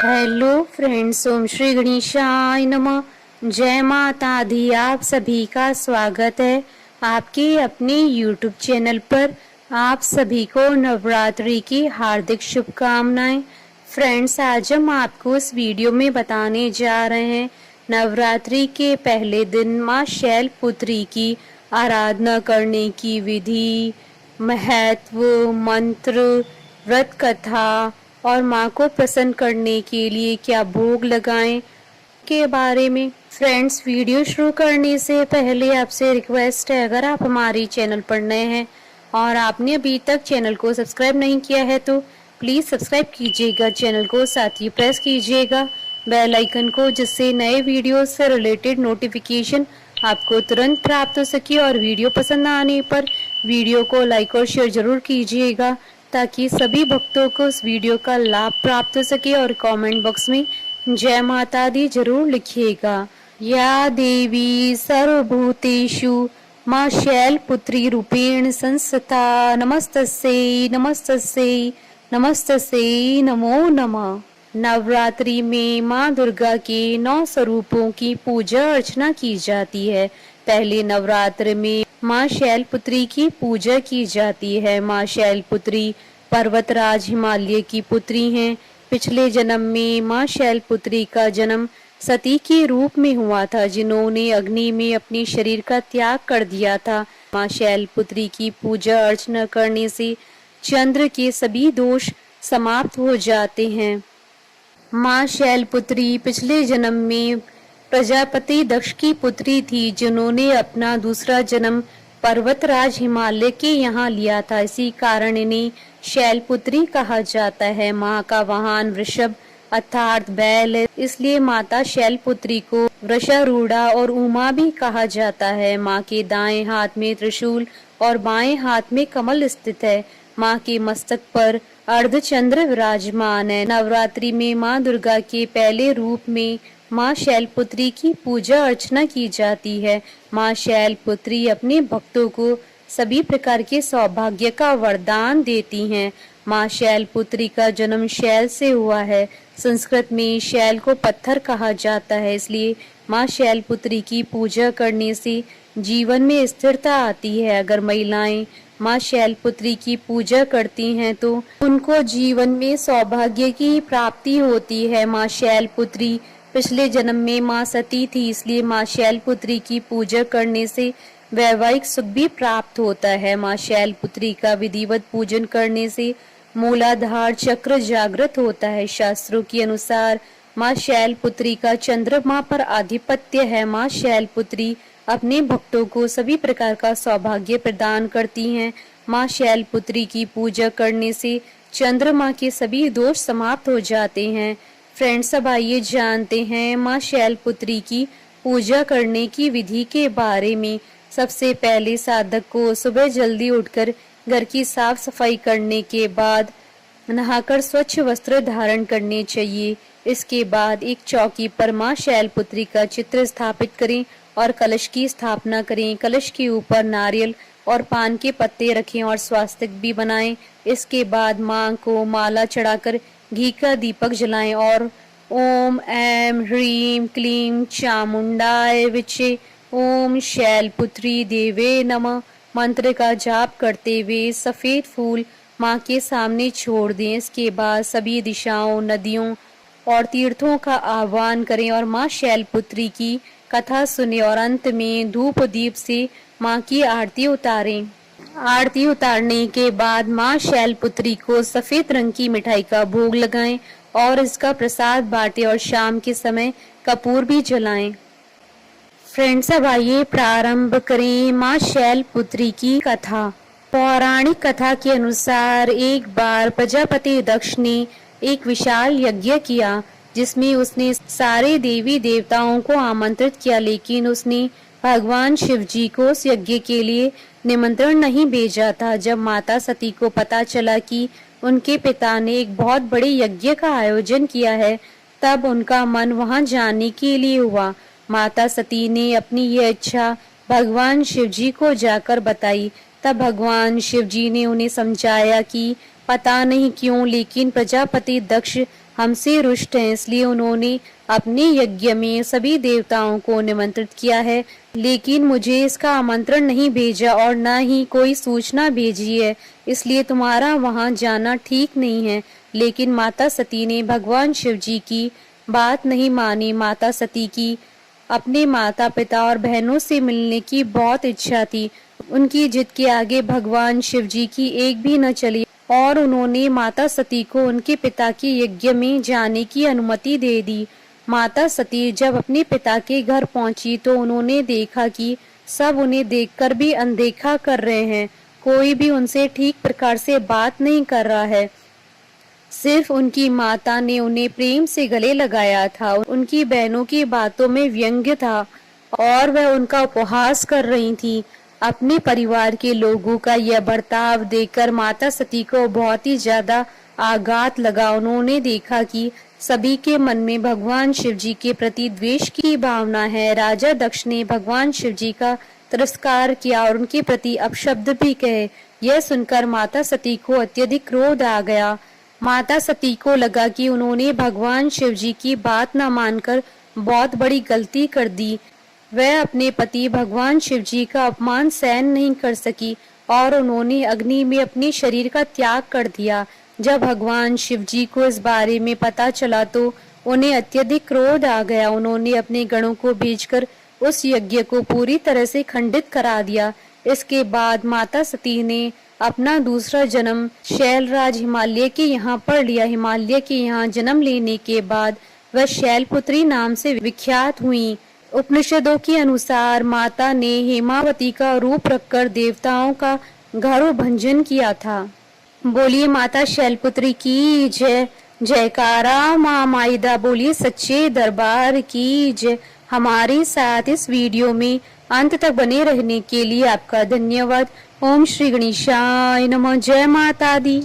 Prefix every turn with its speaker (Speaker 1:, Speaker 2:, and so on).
Speaker 1: Hello friends, ओम श्री गणेशाय नमः। जय माता दी। आप सभी का स्वागत है आपके अपने यूट्यूब चैनल पर। आप सभी को नवरात्रि की हार्दिक शुभकामनाएं। फ्रेंड्स, आज हम आपको इस वीडियो में बताने जा रहे हैं नवरात्रि के पहले दिन माँ शैलपुत्री की आराधना करने की विधि, महत्व, मंत्र, व्रत कथा और माँ को प्रसन्न करने के लिए क्या भोग लगाएं के बारे में। फ्रेंड्स, वीडियो शुरू करने से पहले आपसे रिक्वेस्ट है, अगर आप हमारे चैनल पर नए हैं और आपने अभी तक चैनल को सब्सक्राइब नहीं किया है तो प्लीज़ सब्सक्राइब कीजिएगा चैनल को, साथ ही प्रेस कीजिएगा बेल आइकन को, जिससे नए वीडियो से रिलेटेड नोटिफिकेशन आपको तुरंत प्राप्त हो सके। और वीडियो पसंद आने पर वीडियो को लाइक और शेयर जरूर कीजिएगा ताकि सभी भक्तों को इस वीडियो का लाभ प्राप्त हो सके। और कमेंट बॉक्स में जय माता दी जरूर लिखिएगा। या देवी सर्वभूतेषु माँ शैलपुत्री रूपेण संस्थिता नमस्तस्यै नमस्तस्यै नमस्तस्यै नमो नमः। नवरात्रि में माँ दुर्गा के 9 स्वरूपों की पूजा अर्चना की जाती है। पहले नवरात्र में माँ शैलपुत्री की पूजा की जाती है। माँ शैलपुत्री पर्वतराज हिमालय की पुत्री हैं। पिछले जन्म में माँ शैलपुत्री का जन्म सती के रूप में हुआ था, जिन्होंने अग्नि में अपने शरीर का त्याग कर दिया था। माँ शैलपुत्री की पूजा अर्चना करने से चंद्र के सभी दोष समाप्त हो जाते हैं। माँ शैलपुत्री पिछले जन्म में प्रजापति दक्ष की पुत्री थी, जिन्होंने अपना दूसरा जन्म पर्वतराज हिमालय के यहाँ लिया था। इसी कारण इन्हें शैलपुत्री कहा जाता है। माँ का वाहन वृषभ अर्थात बैल है, इसलिए माता शैलपुत्री को वृषारूढ़ा और उमा भी कहा जाता है। माँ के दाएं हाथ में त्रिशूल और बाएं हाथ में कमल स्थित है। माँ के मस्तक पर अर्धचंद्र विराजमान है। नवरात्रि में माँ दुर्गा के पहले रूप में माँ शैलपुत्री की पूजा अर्चना की जाती है। माँ शैलपुत्री अपने भक्तों को सभी प्रकार के सौभाग्य का वरदान देती हैं। माँ शैलपुत्री का जन्म शैल से हुआ है। संस्कृत में शैल को पत्थर कहा जाता है, इसलिए माँ शैलपुत्री की पूजा करने से जीवन में स्थिरता आती है। अगर महिलाएं माँ शैलपुत्री की पूजा करती हैं तो उनको जीवन में सौभाग्य की प्राप्ति होती है। माँ शैलपुत्री पिछले जन्म में माँ सती थी, इसलिए माँ शैलपुत्री की पूजा करने से वैवाहिक सुख भी प्राप्त होता है। माँ शैलपुत्री का विधिवत पूजन करने से मूलाधार चक्र जागृत होता है। शास्त्रों के अनुसार माँ शैलपुत्री का चंद्रमा पर आधिपत्य है। माँ शैलपुत्री अपने भक्तों को सभी प्रकार का सौभाग्य प्रदान करती हैं। माँ शैलपुत्री की पूजा करने से चंद्रमा के सभी दोष समाप्त हो जाते हैं। फ्रेंड्स, अब आइए जानते हैं माँ शैलपुत्री की पूजा करने की विधि के बारे में। सबसे पहले साधक को सुबह जल्दी उठकर घर की साफ सफाई करने के बाद नहाकर स्वच्छ वस्त्र धारण करने चाहिए। इसके बाद एक चौकी पर माँ शैलपुत्री का चित्र स्थापित करें और कलश की स्थापना करें। कलश के ऊपर नारियल और पान के पत्ते रखें और स्वास्तिक भी बनाएं। इसके बाद माँ को माला चढ़ाकर घी का दीपक जलाएं और ओम ऐं ह्रीं क्लीं चामुंडाय विचे ओम शैलपुत्री देवे नमः मंत्र का जाप करते हुए सफेद फूल माँ के सामने छोड़ दें। इसके बाद सभी दिशाओं, नदियों और तीर्थों का आह्वान करें और माँ शैलपुत्री की कथा सुने और अंत में धूप दीप से माँ की आरती उतारें। आरती उतारने के बाद माँ शैलपुत्री को सफेद रंग की मिठाई का भोग लगाएं और इसका प्रसाद बांटें और शाम के समय कपूर भी जलाएं। फ्रेंड्स, अब आइए प्रारंभ करें माँ शैलपुत्री की कथा। पौराणिक कथा के अनुसार एक बार प्रजापति दक्ष ने एक विशाल यज्ञ किया, जिसमें उसने सारे देवी देवताओं को आमंत्रित किया, लेकिन उसने भगवान शिव जी को उस यज्ञ के लिए निमंत्रण नहीं भेजा था। जब माता सती को पता चला कि उनके पिता ने एक बहुत बड़े यज्ञ का आयोजन किया है, तब उनका मन वहां जाने के लिए हुआ। माता सती ने अपनी ये इच्छा भगवान शिव जी को जाकर बताई। तब भगवान शिव जी ने उन्हें समझाया कि पता नहीं क्यों, लेकिन प्रजापति दक्ष हमसे रुष्ट हैं, इसलिए उन्होंने अपने यज्ञ में सभी देवताओं को निमंत्रित किया है, लेकिन मुझे इसका आमंत्रण नहीं भेजा और न ही कोई सूचना भेजी है, इसलिए तुम्हारा वहां जाना ठीक नहीं है। लेकिन माता सती ने भगवान शिव जी की बात नहीं मानी। माता सती की अपने माता पिता और बहनों से मिलने की बहुत इच्छा थी। उनकी जिद के आगे भगवान शिव जी की एक भी न चली और उन्होंने माता सती को उनके पिता के यज्ञ में जाने की अनुमति दे दी। माता सती जब अपने पिता के घर पहुंची तो उन्होंने देखा कि सब उन्हें देखकर भी अनदेखा कर रहे हैं। कोई भी उनसे ठीक प्रकार से बात नहीं कर रहा है। सिर्फ उनकी माता ने उन्हें प्रेम से गले लगाया था। उनकी बहनों की बातों में व्यंग्य था और वह उनका उपहास कर रही थी। अपने परिवार के लोगों का यह बर्ताव देखकर माता सती को बहुत ही ज्यादा आघात लगा। उन्होंने देखा कि सभी के मन में भगवान शिव जी के प्रति द्वेष की भावना है। राजा दक्ष ने भगवान शिव जी का तिरस्कार किया और उनके प्रति अपशब्द भी कहे। यह सुनकर माता सती को अत्यधिक क्रोध आ गया। माता सती को लगा कि उन्होंने भगवान शिव जी की बात न मानकर बहुत बड़ी गलती कर दी। वह अपने पति भगवान शिव जी का अपमान सहन नहीं कर सकी और उन्होंने अग्नि में अपने शरीर का त्याग कर दिया। जब भगवान शिव जी को इस बारे में पता चला तो उन्हें अत्यधिक क्रोध आ गया। उन्होंने अपने गणों को भेजकर उस यज्ञ को पूरी तरह से खंडित करा दिया। इसके बाद माता सती ने अपना दूसरा जन्म शैलराज हिमालय के यहाँ पढ़ लिया। हिमालय के यहाँ जन्म लेने के बाद वह शैलपुत्री नाम से विख्यात हुई। उपनिषदों के अनुसार माता ने हेमावती का रूप रखकर देवताओं का घोर भंजन किया था। बोलिए माता शैलपुत्री की जय। जयकारा माँ माइदा बोलिए सच्चे दरबार की जय। हमारे साथ इस वीडियो में अंत तक बने रहने के लिए आपका धन्यवाद। ओम श्री गणेशाय नमः। जय माता दी।